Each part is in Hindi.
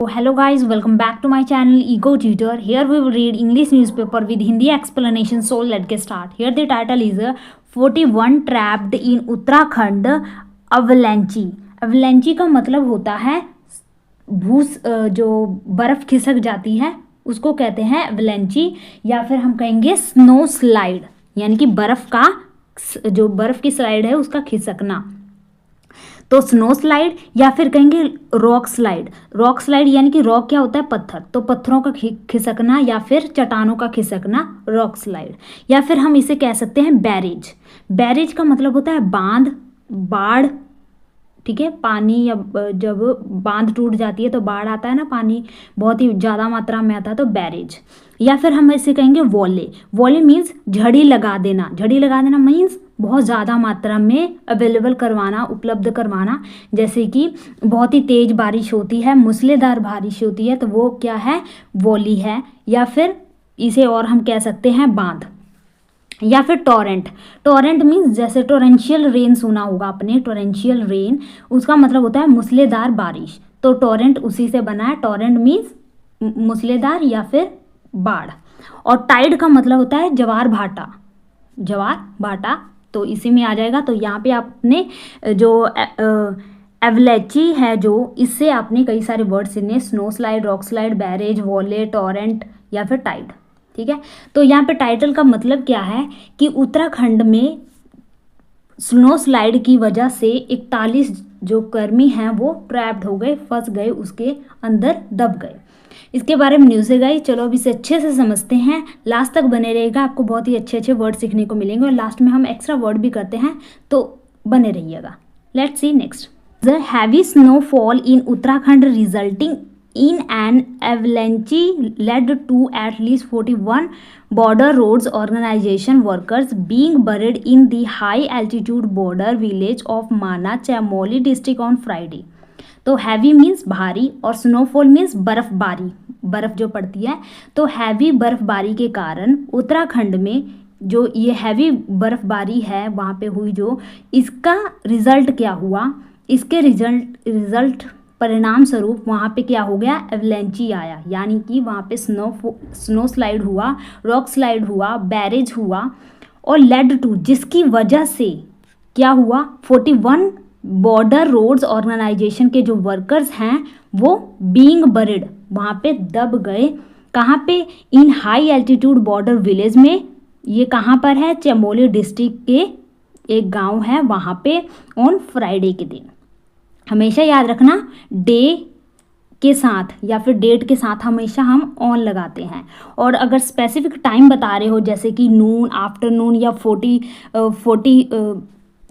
So hello guys, welcome back to my channel Ego Tutor. Here we will read English newspaper with Hindi explanation. So let's get start. Here the title is 41 trapped in Uttarakhand avalanche. Avalanche का मतलब होता है जो बर्फ खिसक जाती है उसको कहते हैं avalanche, या फिर हम कहेंगे स्नो स्लाइड, यानी कि बर्फ का जो बर्फ की स्लाइड है उसका खिसकना, तो स्नो स्लाइड या फिर कहेंगे रॉक स्लाइड। रॉक स्लाइड यानी कि रॉक क्या होता है, पत्थर, तो पत्थरों का खिसकना या फिर चट्टानों का खिसकना रॉक स्लाइड। या फिर हम इसे कह सकते हैं बैरेज। बैरेज का मतलब होता है बांध, बाढ़, ठीक है, पानी या जब बांध टूट जाती है तो बाढ़ आता है ना, पानी बहुत ही ज़्यादा मात्रा में आता है तो बैरेज। या फिर हम इसे कहेंगे वॉले। वॉले मीन्स झड़ी लगा देना। झड़ी लगा देना मीन्स बहुत ज़्यादा मात्रा में अवेलेबल करवाना, उपलब्ध करवाना। जैसे कि बहुत ही तेज़ बारिश होती है, मूसलाधार बारिश होती है, तो वो क्या है, वॉली है। या फिर इसे और हम कह सकते हैं बांध। या फिर टॉरेंट। टॉरेंट मीन्स जैसे टोरेंशियल रेन सुना होगा आपने, टोरेंशियल रेन, उसका मतलब होता है मूसलाधार बारिश, तो टॉरेंट उसी से बना है। टॉरेंट मीन्स मूसलाधार या फिर बाढ़। और टाइड का मतलब होता है ज्वार भाटा। ज्वार भाटा तो इसी में आ जाएगा। तो यहाँ पे आपने जो एवलेची है जो, इससे आपने कई सारे वर्ड्स इन्हें, snow slide, rock slide, barrage, वॉले, torrent या फिर टाइड, ठीक है। तो यहाँ पे टाइटल का मतलब क्या है कि उत्तराखंड में स्नो स्लाइड की वजह से 41 जो कर्मी हैं वो ट्रैप्ड हो गए, फंस गए, उसके अंदर दब गए। इसके बारे में न्यूज़ है गाइस। चलो अब इसे अच्छे से समझते हैं, लास्ट तक बने रहेगा, आपको बहुत ही अच्छे अच्छे वर्ड सीखने को मिलेंगे और लास्ट में हम एक्स्ट्रा वर्ड भी करते हैं, तो बने रहिएगा। Let's see next. The heavy snowfall in Uttarakhand resulting in an avalanche led to at least 41 border roads organization workers being buried in the high altitude border village of Mana, Chamoli district on Friday. तो हैवी मीन्स भारी और स्नोफॉल मीन्स बर्फबारी, बर्फ जो पड़ती है। तो हैवी बर्फबारी के कारण उत्तराखंड में जो ये हैवी बर्फबारी है वहाँ पे हुई, जो इसका रिजल्ट क्या हुआ, इसके रिजल्ट परिणाम स्वरूप वहाँ पे क्या हो गया, एवलेंची आया, यानी कि वहाँ पे स्नो स्लाइड हुआ, रॉक स्लाइड हुआ, बैरेज हुआ, और लेड टू, जिसकी वजह से क्या हुआ, 41 बॉर्डर रोड्स ऑर्गेनाइजेशन के जो वर्कर्स हैं वो बीइंग बरिड, वहाँ पे दब गए। कहाँ पे, इन हाई एल्टीट्यूड बॉर्डर विलेज में। ये कहाँ पर है, चमोली डिस्ट्रिक्ट के एक गाँव है वहाँ पे, ऑन फ्राइडे के दिन। हमेशा याद रखना, डे के साथ या फिर डेट के साथ हमेशा हम ऑन लगाते हैं। और अगर स्पेसिफिक टाइम बता रहे हो जैसे कि नून, आफ्टरनून या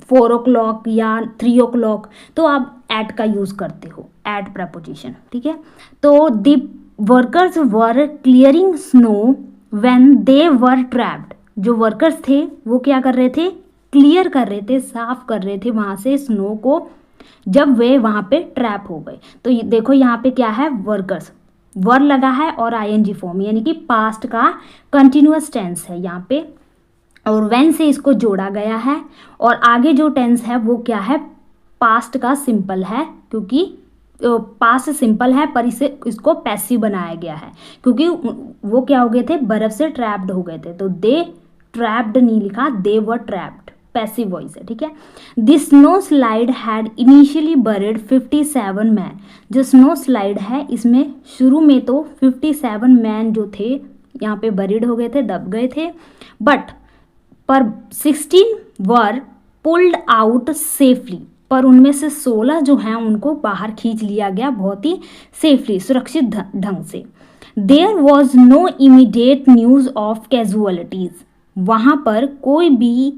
4 o'clock या 3 o'clock, तो आप एट का यूज़ करते हो, एट प्रपोजिशन, ठीक है। तो the workers were clearing snow when they were trapped. जो वर्कर्स थे वो क्या कर रहे थे, क्लियर कर रहे थे, साफ कर रहे थे वहाँ से स्नो को, जब वे वहाँ पे ट्रैप हो गए। तो देखो यहाँ पे क्या है, वर्कर्स, वर लगा है और आईएनजी फॉर्म, यानी कि पास्ट का कंटिन्यूअस टेंस है यहाँ पे, और व्हेन से इसको जोड़ा गया है। और आगे जो टेंस है वो क्या है, पास्ट का सिंपल है, क्योंकि पास्ट सिंपल है पर इसको पैसिव बनाया गया है, क्योंकि वो क्या हो गए थे, बर्फ से ट्रैप्ड हो गए थे। तो दे ट्रैप्ड नहीं लिखा, दे वर ट्रैप्ड, पैसिव वॉइस है, ठीक है। This snow slide had initially buried 57 man. जो स्नो स्लाइड है इसमें शुरू में तो 57 मैन जो थे यहाँ पे बरिड हो गए थे, दब गए थे, पर 16 वर पुल्ड आउट सेफली, पर उनमें से 16 जो हैं उनको बाहर खींच लिया गया बहुत ही सेफली, सुरक्षित ढंग से। There was no immediate news of casualties. वहाँ पर कोई भी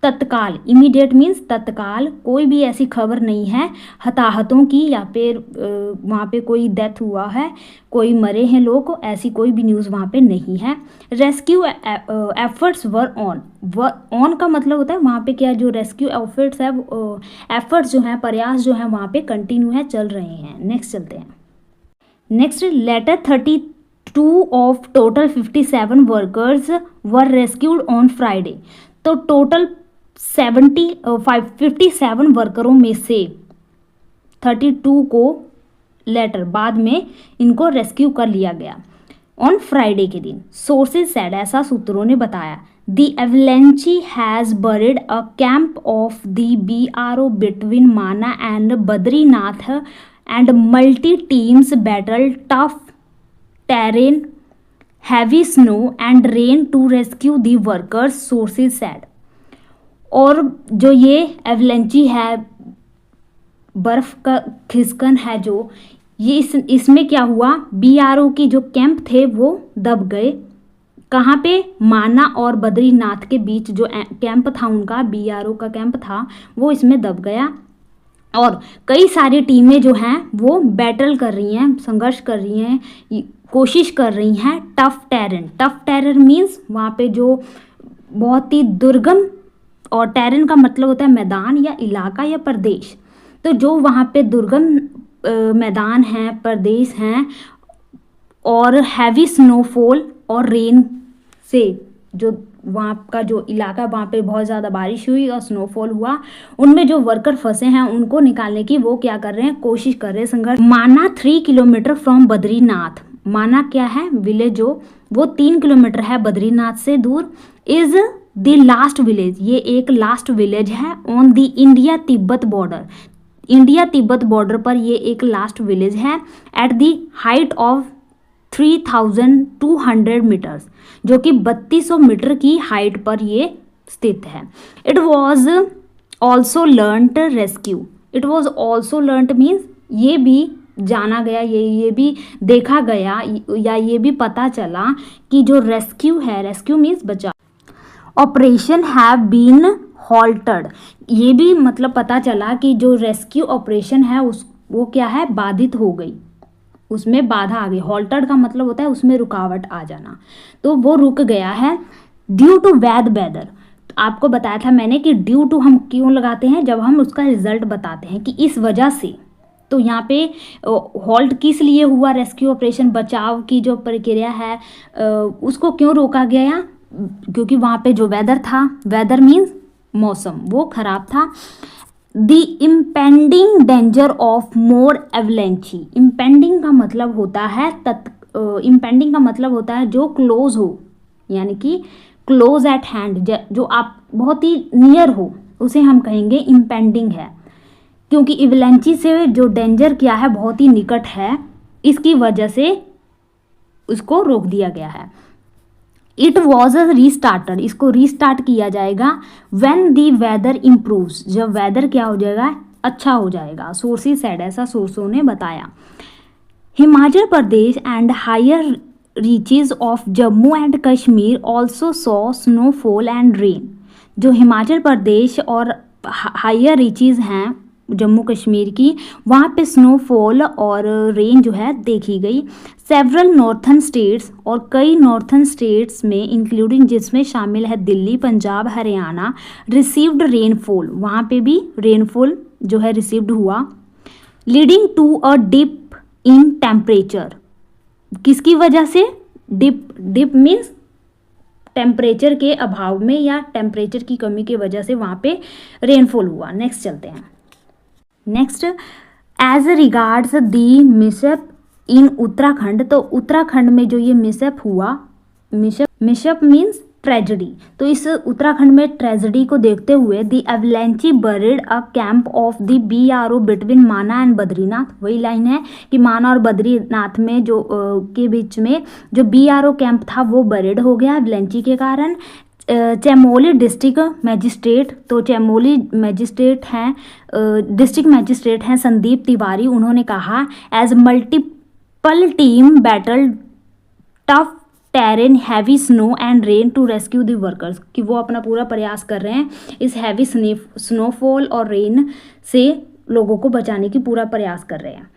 तत्काल, इमीडिएट मीन्स तत्काल, कोई भी ऐसी खबर नहीं है हताहतों की, या फिर वहाँ पे कोई डेथ हुआ है, कोई मरे हैं लोग, ऐसी कोई भी न्यूज़ वहाँ पे नहीं है। रेस्क्यू एफर्ट्स वर ऑन का मतलब होता है वहाँ पे क्या, जो रेस्क्यू एफर्ट्स है, एफर्ट्स जो हैं, प्रयास जो हैं वहाँ पे कंटिन्यू है, चल रहे हैं। नेक्स्ट चलते हैं। Next, later 32 of total 57 workers were rescued on Friday. तो टोटल 57 वर्करों में से 32 को लेटर, बाद में इनको रेस्क्यू कर लिया गया। ऑन फ्राइडे के दिन, सोर्सेज सेड, ऐसा सूत्रों ने बताया, the avalanche has buried a camp of the BRO between Mana and Badrinath and multi teams battle tough terrain, heavy snow and rain to rescue the workers, sources said. और जो ये एवलेंची है, बर्फ का खिसकन है जो, ये इसमें क्या हुआ, BRO की जो कैंप थे वो दब गए। कहाँ पे, माना और बद्रीनाथ के बीच जो कैंप था उनका, BRO का कैंप था, वो इसमें दब गया। और कई सारी टीमें जो हैं वो बैटल कर रही हैं, संघर्ष कर रही हैं, कोशिश कर रही हैं tough terrain. Tough terrain means वहाँ पे जो बहुत ही दुर्गम, और टेरेन का मतलब होता है मैदान या इलाका या प्रदेश। तो जो वहाँ पे दुर्गम मैदान हैं, प्रदेश हैं, और हैवी स्नोफॉल और रेन से जो वहाँ का जो इलाका, वहाँ पे बहुत ज़्यादा बारिश हुई और स्नोफॉल हुआ, उनमें जो वर्कर फंसे हैं उनको निकालने की वो क्या कर रहे हैं, कोशिश कर रहे हैं, संघर्ष। माना 3 किलोमीटर फ्रॉम बद्रीनाथ, माना क्या है, विलेज जो, वो 3 किलोमीटर है बद्रीनाथ से दूर। इज द लास्ट विलेज, ये एक लास्ट विलेज है on the India Tibet border, India Tibet border पर ये एक लास्ट विलेज है। At the height of 3200 metres, जो कि 3200 मीटर की हाइट पर ये स्थित है। It was also learned rescue, it was also learned means ये भी जाना गया, ये भी देखा गया या ये भी पता चला कि जो रेस्क्यू है, रेस्क्यू मीन्स बचाव, ऑपरेशन हैव बीन हॉल्टेड, ये भी मतलब पता चला कि जो रेस्क्यू ऑपरेशन है वो क्या है, बाधित हो गई, उसमें बाधा आ गई। हॉल्टेड का मतलब होता है उसमें रुकावट आ जाना, तो वो रुक गया है। ड्यू टू बैड वेदर, आपको बताया था मैंने कि ड्यू टू हम क्यों लगाते हैं, जब हम उसका रिजल्ट बताते हैं कि इस वजह से। तो यहाँ पे हॉल्ट किस लिए हुआ, रेस्क्यू ऑपरेशन, बचाव की जो प्रक्रिया है उसको क्यों रोका गया, क्योंकि वहाँ पे जो वेदर था, वेदर मीन्स मौसम, वो खराब था। The impending danger of more avalanche, impending का मतलब होता है इम्पेंडिंग का मतलब होता है जो क्लोज हो, यानी कि क्लोज एट हैंड, जो आप बहुत ही नियर हो, उसे हम कहेंगे इम्पेंडिंग है। क्योंकि एवलेंची से जो डेंजर क्या है, बहुत ही निकट है, इसकी वजह से उसको रोक दिया गया है। इट वॉज रीस्टार्टेड, इसको रीस्टार्ट किया जाएगा व्हेन दी वेदर इम्प्रूव्स, जब वेदर क्या हो जाएगा, अच्छा हो जाएगा, सोर्सेज सेड, ऐसा सोर्सों ने बताया। Himachal Pradesh and higher reaches of Jammu and Kashmir also saw snowfall and rain, जो हिमाचल प्रदेश और हायर रीचेज हैं जम्मू कश्मीर की, वहाँ पे स्नोफॉल और रेन जो है देखी गई। सेवरल नॉर्थन स्टेट्स, और कई नॉर्थन स्टेट्स में इंक्लूडिंग, जिसमें शामिल है दिल्ली, पंजाब, हरियाणा, रिसीव्ड रेनफॉल, वहाँ पे भी रेनफॉल जो है रिसीव्ड हुआ। Leading to a dip in temperature, किसकी वजह से, डिप मीन्स टेम्परेचर के अभाव में या टेम्परेचर की कमी की वजह से वहाँ पे रेनफॉल हुआ। नेक्स्ट चलते हैं। नेक्स्ट, एज रिगार्ड्स दी मिसअप इन उत्तराखंड, तो उत्तराखंड में जो ये मिसअप हुआ, मिसअप मीन्स ट्रेजेडी, तो इस उत्तराखंड में ट्रेजेडी को देखते हुए the avalanche buried a camp of the BRO between Mana and Badrinath, वही लाइन है कि माना और बद्रीनाथ में जो के बीच में जो BRO कैंप था वो बरीड हो गया एवलेंची के कारण। चमोली डिस्ट्रिक्ट मैजिस्ट्रेट, तो चमोली मैजिस्ट्रेट हैं, डिस्ट्रिक्ट मैजिस्ट्रेट हैं संदीप तिवारी, उन्होंने कहा as multiple team battle tough terrain heavy snow and rain to rescue the workers, कि वो अपना पूरा प्रयास कर रहे हैं इस हैवी स्नोफॉल और रेन से लोगों को बचाने की पूरा प्रयास कर रहे हैं।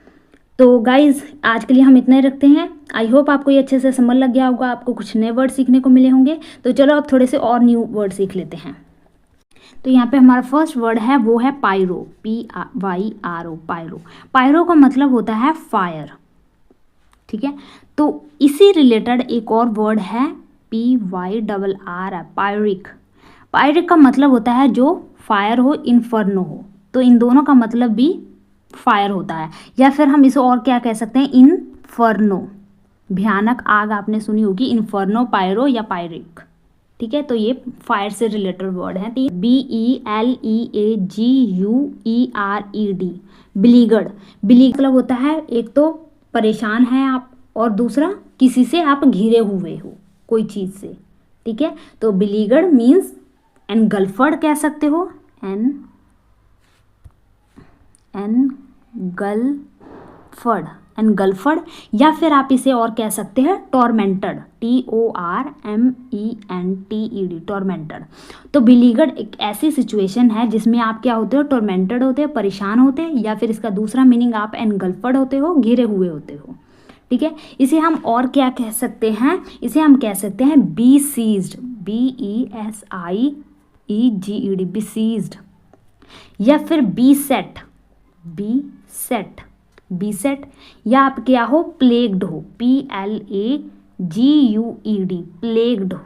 तो गाइज़ आज के लिए हम इतना ही रखते हैं। आई होप आपको ये अच्छे से समझ लग गया होगा, आपको कुछ नए वर्ड सीखने को मिले होंगे। तो चलो अब थोड़े से और न्यू वर्ड सीख लेते हैं। तो यहाँ पे हमारा फर्स्ट वर्ड है वो है पायरो, PYRO, पायरो। पायरो का मतलब होता है फायर, ठीक है। तो इसी रिलेटेड एक और वर्ड है PYRR, पायरिक। पायरिक का मतलब होता है जो फायर हो, इन्फर्नो हो, तो इन दोनों का मतलब भी फायर होता है। या फिर हम इसे और क्या कह सकते हैं, इनफर्नो, भयानक आग आपने सुनी होगी, इन्फर्नो, पायरो या पायरिक। ठीक है, तो ये फायर से रिलेटेड वर्ड है। BELEAGUERED, बिलीगड़। बिलीगड़ मतलब होता है एक तो परेशान है आप, और दूसरा किसी से आप घिरे हुए हो कोई चीज़ से। ठीक है, तो बिलीगड़ मीन्स एनगल्फर्ड कह सकते हो, एनगल्फर्ड, या फिर आप इसे और कह सकते हैं टॉर्मेंटेड, TORMENTED, टॉर्मेंटेड। तो बिलीगड़ एक ऐसी सिचुएशन है जिसमें आप क्या होते हो, टॉर्मेंटेड होते हो, परेशान होते हैं, या फिर इसका दूसरा मीनिंग आप एनगल्फर्ड होते हो, घिरे हुए होते हो। ठीक है, इसे हम और क्या कह सकते हैं, इसे हम कह सकते हैं बीसीज्ड, BESIEGED, बीसीज्ड, या फिर बीसेट, या आप क्या हो, प्लेग्ड हो, PLAGUED, प्लेग्ड हो।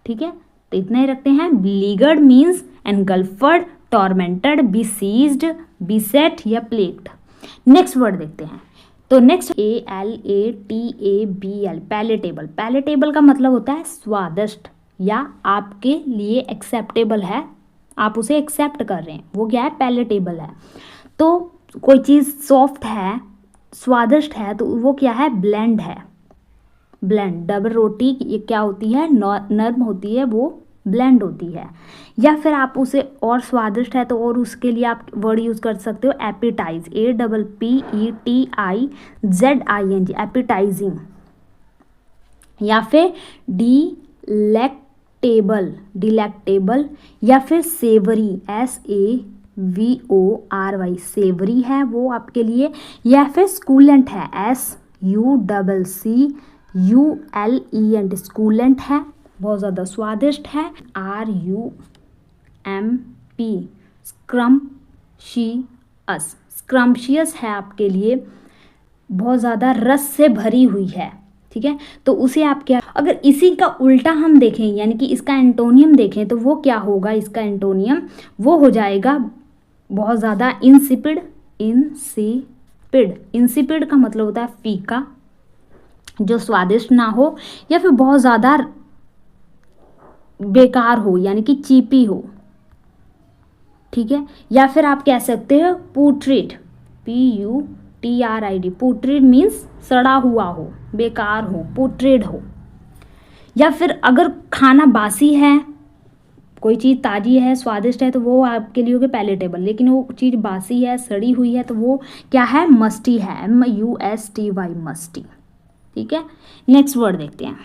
ठीक है, तो इतना ही रखते हैं। बिलीगड़ मीन्स एनगल्फर्ड, टॉर्मेंटेड, बीसीज्ड, बीसेट या प्लेग्ड। नेक्स्ट वर्ड देखते हैं। तो नेक्स्ट PALATABL, पैलेटेबल। पैलेटेबल का मतलब होता है स्वादिष्ट या आपके लिए एक्सेप्टेबल है, आप उसे एक्सेप्ट कर रहे हैं, वो क्या है, पैलेटेबल है। तो कोई चीज़ सॉफ्ट है, स्वादिष्ट है, तो वो क्या है, ब्लेंड है। ब्लेंड, डबल रोटी ये क्या होती है, नर्म होती है, वो ब्लेंड होती है। या फिर आप उसे और स्वादिष्ट है तो और उसके लिए आप वर्ड यूज़ कर सकते हो एपिटाइज, APPETIZING, एपिटाइजिंग। या फिर डिलेक्टेबल, या फिर सेवरी, SAVORY, सेवरी है वो आपके लिए। या फिर स्कूलेंट है, SUCCULENT, स्कूलेंट है, बहुत ज़्यादा स्वादिष्ट है। RUMP, स्क्रम्शियस है आपके लिए, बहुत ज़्यादा रस से भरी हुई है। ठीक है, तो उसे आप क्या, अगर इसी का उल्टा हम देखें यानी कि इसका एंटोनियम देखें तो वो क्या होगा, इसका एंटोनियम वो हो जाएगा बहुत ज़्यादा इंसिपिड। इंसिपिड का मतलब होता है फीका, जो स्वादिष्ट ना हो, या फिर बहुत ज़्यादा बेकार हो यानी कि चीपी हो। ठीक है, या फिर आप कह सकते हो पुट्रिड, PUTRID, पुट्रिड मीन्स सड़ा हुआ हो, बेकार हो, पुट्रिड हो। या फिर अगर खाना बासी है, कोई चीज़ ताज़ी है, स्वादिष्ट है, तो वो आपके लिए होगी पैलेटेबल, लेकिन वो चीज़ बासी है, सड़ी हुई है, तो वो क्या है, मस्टी है, MUSTY, मस्टी। ठीक है, नेक्स्ट वर्ड देखते हैं।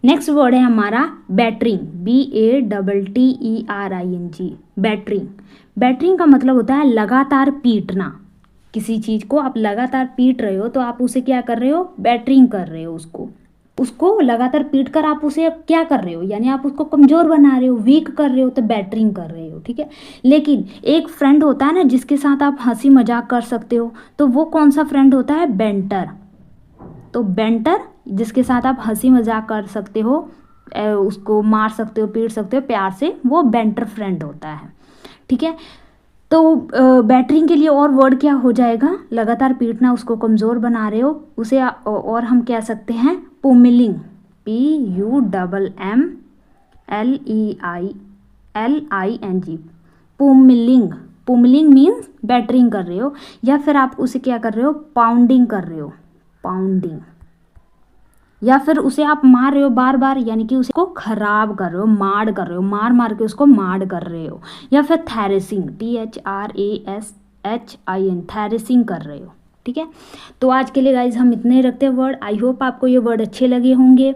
नेक्स्ट वर्ड है हमारा बैटरिंग, BATTERING, बैटरिंग। बैटरिंग का मतलब होता है लगातार पीटना। किसी चीज़ को आप लगातार पीट रहे हो तो आप उसे क्या कर रहे हो, बैटरिंग कर रहे हो। उसको लगातार पीट कर आप उसे क्या कर रहे हो, यानी आप उसको कमज़ोर बना रहे हो, वीक कर रहे हो, तो बैटरिंग कर रहे हो। ठीक है, लेकिन एक फ्रेंड होता है ना जिसके साथ आप हंसी मजाक कर सकते हो, तो वो कौन सा फ्रेंड होता है, बेंटर। तो बेंटर जिसके साथ आप हंसी मजाक कर सकते हो, उसको मार सकते हो, पीट सकते हो प्यार से, वो बेंटर फ्रेंड होता है। ठीक है, तो बैटरिंग के लिए और वर्ड क्या हो जाएगा, लगातार पीटना, उसको कमज़ोर बना रहे हो उसे, और हम कह सकते हैं पुमिलिंग, PUMMLING, पुमिलिंग मीन्स बैटरिंग कर रहे हो। या फिर आप उसे क्या कर रहे हो, पाउंडिंग कर रहे हो, पाउंडिंग। या फिर उसे आप मार रहे हो बार बार, यानी कि उसको खराब कर रहे हो, मार कर रहे हो, मार के उसको मार कर रहे हो। या फिर थैरेसिंग, THRASHIN, थैरेसिंग कर रहे हो। ठीक है, तो आज के लिए गाइज हम इतने रखते हैं वर्ड। आई होप आपको ये वर्ड अच्छे लगे होंगे।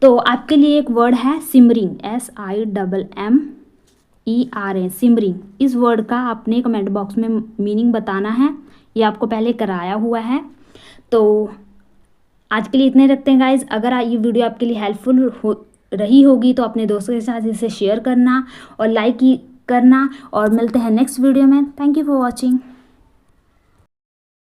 तो आपके लिए एक वर्ड है सिमरिंग, SIMMERA, सिमरिंग। इस वर्ड का आपने कमेंट बॉक्स में मीनिंग बताना है, ये आपको पहले कराया हुआ है। तो आज के लिए इतने रखते हैं गाइज। अगर ये वीडियो आपके लिए हेल्पफुल रही होगी तो अपने दोस्तों के साथ इसे शेयर करना और लाइक करना, और मिलते हैं नेक्स्ट वीडियो में। Thank you for watching.